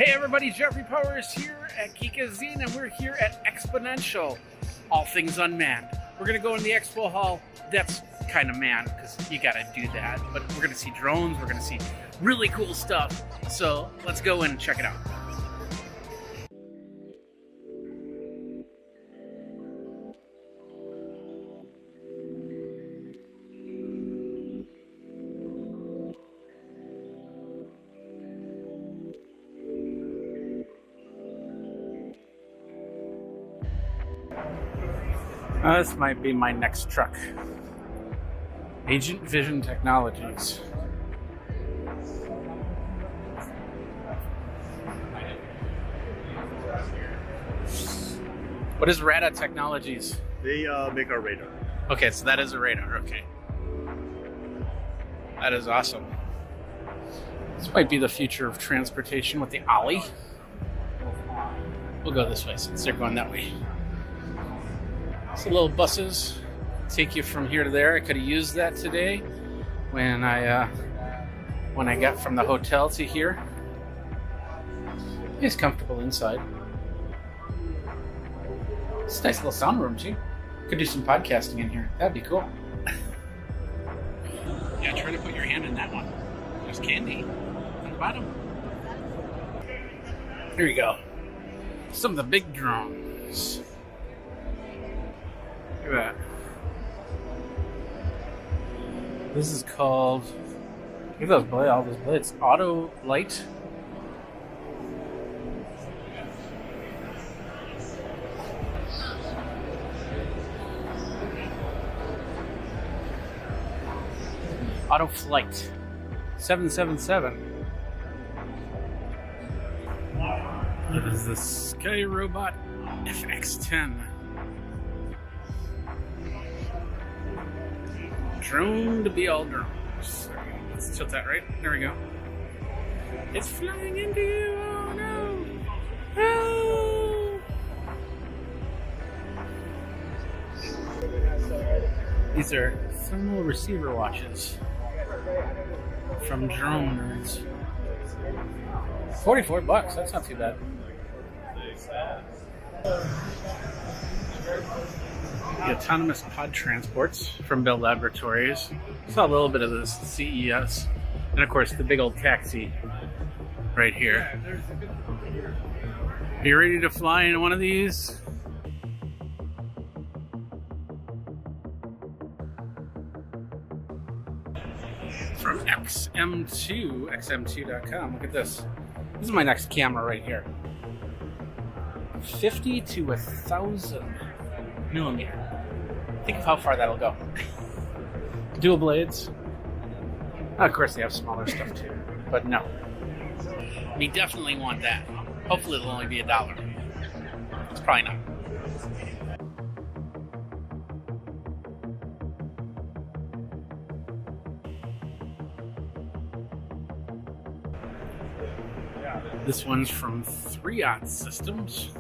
Hey everybody, Jeffrey Powers here at Geekazine, and we're here at Xponential, all things unmanned. We're going to go in the expo hall. That's kind of manned because you got to do that, but we're going to see drones, we're going to see really cool stuff. So let's go in and check it out. This might be my next truck. Agent Vision Technologies. What is Rada Technologies? They make our radar. Okay, so that is a radar, okay. That is awesome. This might be the future of transportation with the Ollie. We'll go this way since they're going that way. So little buses take you from here to there. I could have used that today when I got from the hotel to here. It's comfortable inside. It's a nice little sound room too. Could do some podcasting in here. That'd be cool. Yeah, try to put your hand in that one. There's candy on the bottom. Here you go. Some of the big drones. Look at that. This is called, look at those blades, all those blades. Auto light. Auto flight. 777. It is the Sky Robot FX10. Drone to be all drones. Let's tilt that right. There we go. It's flying into you. Oh no! Oh! These are thermal receiver watches from Drone Nerds. $44. That's not too bad. The autonomous pod transports from Bell Laboratories. Saw a little bit of this CES. And of course the big old taxi right here. Are you ready to fly in one of these? From XM2, XM2.com. Look at this. This is my next camera right here. 50 to 1,000 millimeter. Think of how far that'll go. Dual blades. Of course, they have smaller stuff too, but no. We definitely want that. Hopefully, it'll only be $1. It's probably not. This one's from 3-Aught Systems.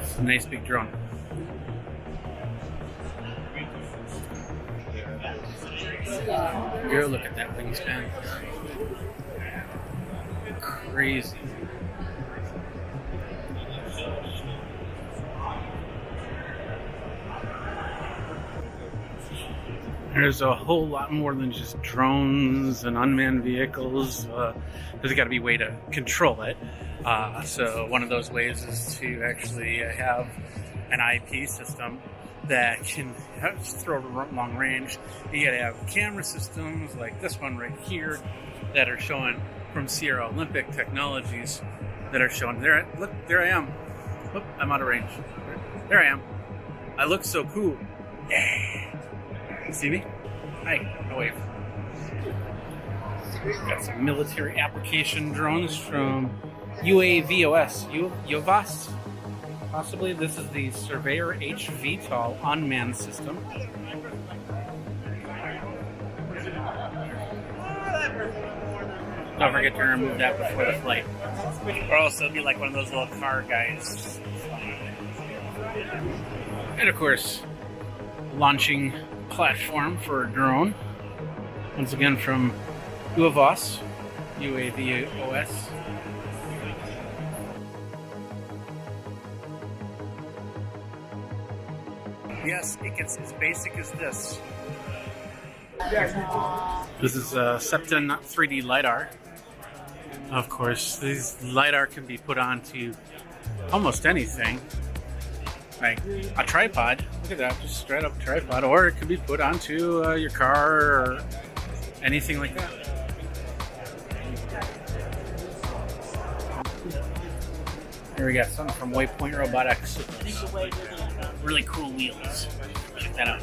It's a nice big drone. Go look at that wingspan. Crazy. There's a whole lot more than just drones and unmanned vehicles. There's got to be a way to control it. So one of those ways is to actually have an IP system that can throw long range. You got to have camera systems like this one right here that are showing from Sierra Olympic Technologies that are showing. There, look, there I am. Oop, I'm out of range. There I am. I look so cool. Yeah. See me? Hi, no wave. Got some military application drones from AUVSI, possibly. This is the Surveyor HVTOL unmanned system. Don't forget to remove that before the flight. Or else it'll be like one of those little car guys. And of course, launching platform for a drone. Once again from UAVOS, UAVOS. Yes, it gets as basic as this. This is Septon 3D LiDAR. Of course, these LiDAR can be put onto almost anything. Like a tripod. Look at that, just straight up tripod. Or it could be put onto your car or anything like that. Here we got something from Waypoint Robotics. Really cool wheels. Check that out.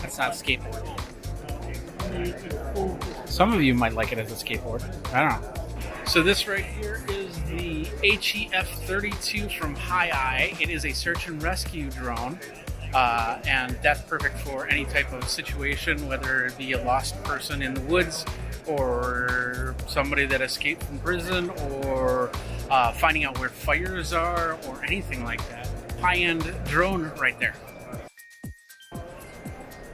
That's not a skateboard. Some of you might like it as a skateboard. I don't know. So this right here is the HEF32 from HiEye. It is a search and rescue drone. And that's perfect for any type of situation, whether it be a lost person in the woods or somebody that escaped from prison or finding out where fires are or anything like that. High-end drone right there.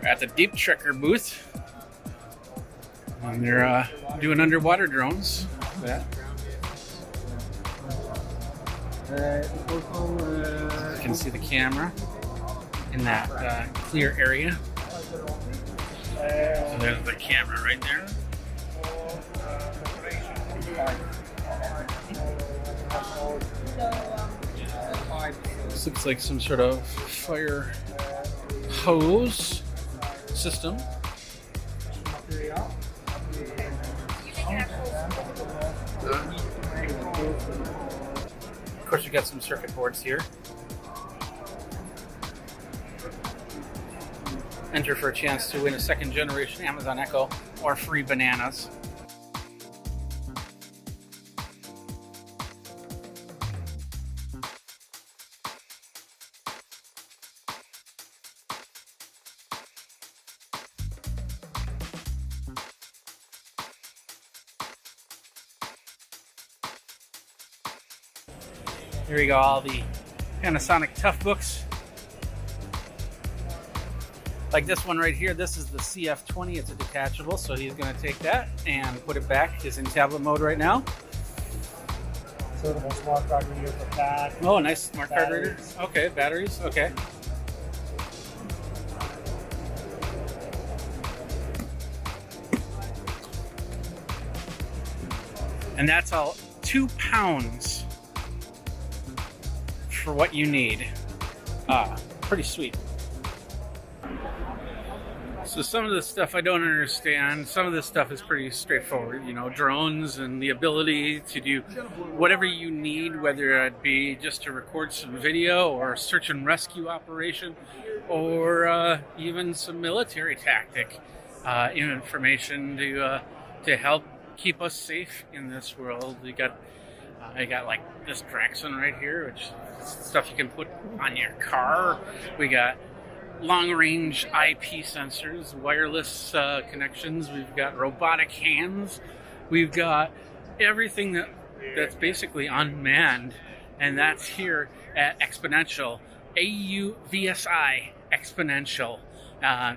We're at the Deep Trekker booth. And they're doing underwater drones. That. You can see the camera in that clear area. So there's the camera right there. This looks like some sort of fire hose system. Of course, we got some circuit boards here. Enter for a chance to win a second generation Amazon Echo or free bananas. Here we go, all the Panasonic Tough books. Like this one right here, this is the CF20, it's a detachable, so he's gonna take that and put it back. It's in tablet mode right now. So the smart card reader for that. Oh, nice smart card reader. Okay, batteries, okay. And that's all 2 pounds for what you need. Pretty sweet. So some of the stuff I don't understand, some of this stuff is pretty straightforward, you know, drones and the ability to do whatever you need, whether it be just to record some video or a search and rescue operation or even some military tactic information to help keep us safe in this world. I got like this Draxon right here, which is stuff you can put on your car. We got long-range IP sensors, wireless connections. We've got robotic hands. We've got everything that's basically unmanned, and that's here at Xponential, AUVSI Xponential,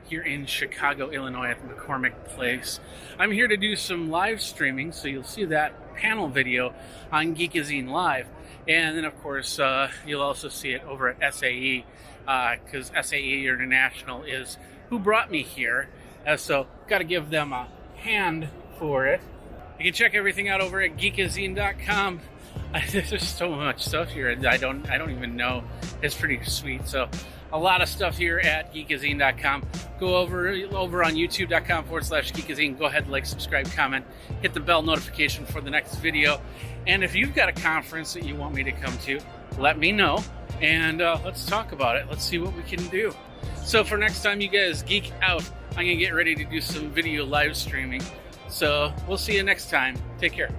here in Chicago, Illinois, at the McCormick Place. I'm here to do some live streaming, so you'll see that panel video on Geekazine Live, and then of course you'll also see it over at SAE, because SAE International is who brought me here, so got to give them a hand for it. You can check everything out over at geekazine.com. There's so much stuff here I don't even know. It's pretty sweet. So a lot of stuff here at geekazine.com. Go over on youtube.com/geekazine. Go ahead, like, subscribe, comment, hit the bell notification for the next video. And if you've got a conference that you want me to come to, let me know. And let's talk about it. Let's see what we can do. So for next time you guys geek out, I'm going to get ready to do some video live streaming. So we'll see you next time. Take care.